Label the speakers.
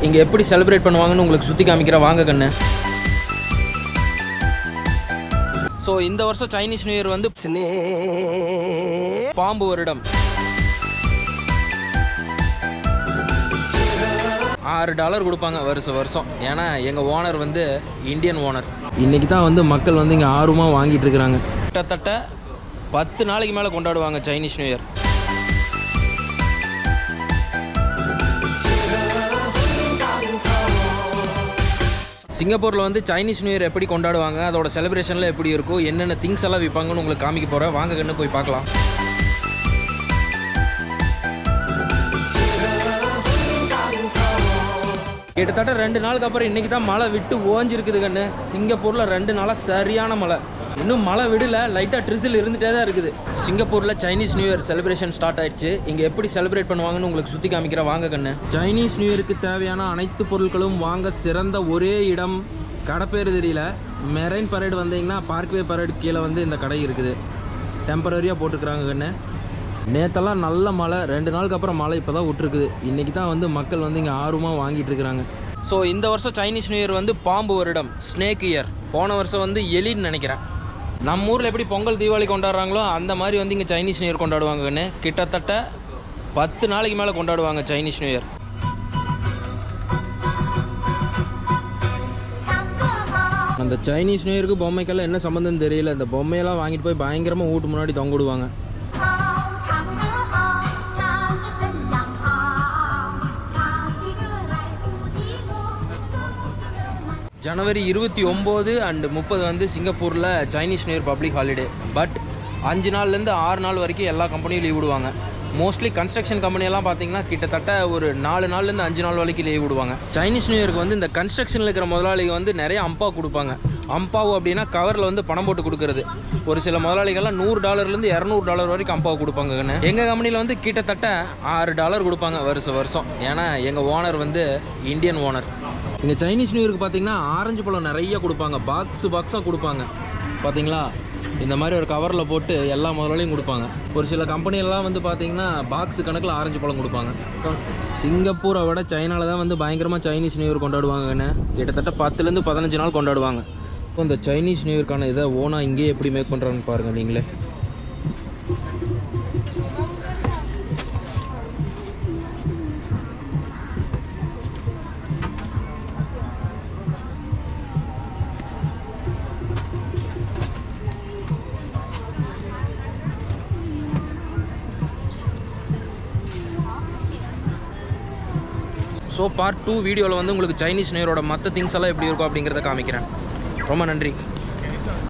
Speaker 1: இங்கே எப்படி செலிப்ரேட் பண்ணுவாங்கன்னு உங்களுக்கு சுற்றி காமிக்கிற வாங்க கண்ணு. ஸோ இந்த வருஷம் சைனீஸ் நியூ இயர் வந்து பாம்பு வருடம். $6 கொடுப்பாங்க வருஷம். ஏன்னா எங்கள் ஓனர் வந்து இந்தியன் ஓனர். இன்றைக்கி தான் வந்து மக்கள் வந்து இங்கே ஆர்வமாக வாங்கிட்டு இருக்கிறாங்க. கிட்டத்தட்ட 10 நாளைக்கு மேலே கொண்டாடுவாங்க சைனீஸ் நியூ இயர். சிங்கப்பூரில் வந்து சைனீஸ் நியூ இயர் எப்படி கொண்டாடுவாங்க, அதோட செலிப்ரேஷனில் எப்படி இருக்கும், என்னென்ன திங்ஸ் எல்லாம் விற்பாங்கன்னு உங்களுக்கு காமிக்க போகிறேன். வாங்க கண்ணு போய் பார்க்கலாம். கிட்டத்தட்ட 2 நாளுக்கு அப்புறம் இன்றைக்கி தான் மழை விட்டு ஓஞ்சிருக்குது கண்ணு. சிங்கப்பூரில் 2 நாளாக சரியான மழை. இன்னும் மழை விடல, லைட்டாக ட்ரிசில் இருந்துகிட்டே தான் இருக்குது. சிங்கப்பூரில் Chinese new year celebration start ஆயிடுச்சு. இங்கே எப்படி செலிப்ரேட் பண்ணுவாங்கன்னு உங்களுக்கு சுற்றி காமிக்கிற வாங்க கண்ணு. சைனீஸ் நியூ இயருக்கு தேவையான அனைத்து பொருட்களும் வாங்க சிறந்த ஒரே இடம். கடை பேர் தெரியல. மெரைன் பரேடு வந்தீங்கன்னா பார்க்வே பரேடு கீழே வந்து இந்த கடை இருக்குது. டெம்பரரியாக போட்டுக்கிறாங்க கண்ணு. நேற்றெல்லாம் நல்ல மழை, 2 நாளுக்கு அப்புறம் மழை இப்போ தான் விட்டுருக்குது. இன்றைக்கி தான் வந்து மக்கள் வந்து இங்கே ஆர்வமாக வாங்கிட்டு இருக்கிறாங்க. ஸோ இந்த வருஷம் சைனீஸ் நியூ இயர் வந்து பாம்பு வருடம், ஸ்னேக் இயர். போன வருஷம் வந்து எலின்னு நினைக்கிறேன். நம்ம ஊரில் எப்படி பொங்கல் தீபாவளி கொண்டாடுறாங்களோ அந்த மாதிரி வந்து இங்கே சைனீஸ் நியூ இயர் கொண்டாடுவாங்கன்னு. கிட்டத்தட்ட 10 நாளைக்கு மேலே கொண்டாடுவாங்க சைனீஸ் நியூ இயர். அந்த சைனீஸ் நியூ இயருக்கு பொம்மைக்கெல்லாம் என்ன சம்மந்தம் தெரியல. இந்த பொம்மையெல்லாம் வாங்கிட்டு போய் பயங்கரமாக வீட்டு முன்னாடி தொங்கிடுவாங்க. ஜனவரி 29 அண்ட் 30 வந்து சிங்கப்பூரில் Chinese new year public holiday. But 5 நாள்லேருந்து 6 நாள் வரைக்கும் எல்லா கம்பெனியும் லீவ் விடுவாங்க. மோஸ்ட்லி கன்ஸ்ட்ரக்ஷன் கம்பெனியெல்லாம் பார்த்தீங்கன்னா கிட்டத்தட்ட ஒரு 4 நாள்லேருந்து 5 நாள் வரைக்கும் லீவ் விடுவாங்க. சைனீஸ் நியூ இயருக்கு வந்து இந்த கன்ஸ்ட்ரக்ஷனில் இருக்கிற முதலாளிகள் வந்து நிறைய அம்பாவு கொடுப்பாங்க. அம்பாவு அப்படின்னா கவரில் வந்து பணம் போட்டு கொடுக்குறது. ஒரு சில முதலாளிகள்லாம் $100 $200 வரைக்கும் அம்பாவு கொடுப்பாங்கன்னு. எங்கள் கம்பெனியில் வந்து கிட்டத்தட்ட $6 கொடுப்பாங்க வருஷம். ஏன்னா எங்கள் ஓனர் வந்து இந்தியன் ஓனர். இங்கே சைனீஸ் நியூ இயருக்கு பார்த்தீங்கன்னா ஆரஞ்சு பழம் நிறைய கொடுப்பாங்க. பாக்ஸாக கொடுப்பாங்க. பார்த்தீங்களா, இந்த மாதிரி ஒரு கவரில் போட்டு எல்லா முதலாளியும் கொடுப்பாங்க. ஒரு சில கம்பெனியெல்லாம் வந்து பார்த்தீங்கன்னா பாக்ஸு கணக்கில் ஆரஞ்சு பழம் கொடுப்பாங்க. சிங்கப்பூரை விட சைனாவில் தான் வந்து பயங்கரமாக சைனீஸ் நியூ இயர் கொண்டாடுவாங்கன்னு. கிட்டத்தட்ட 10லேருந்து 15 நாள் கொண்டாடுவாங்க. இப்போ இந்த சைனீஸ் நியூ இயர்க்கான இதை ஓனாக இங்கேயே எப்படி மேக் பண்ணுறாங்கன்னு பாருங்கள் நீங்களே. ஸோ பார்ட் 2 வீடியோவில் வந்து உங்களுக்கு சைனீஸ் நியூ இயரோட மற்ற திங்ஸ் எல்லாம் எப்படி இருக்கும் அப்படிங்கிறத காமிக்கிறேன். ரொம்ப நன்றி.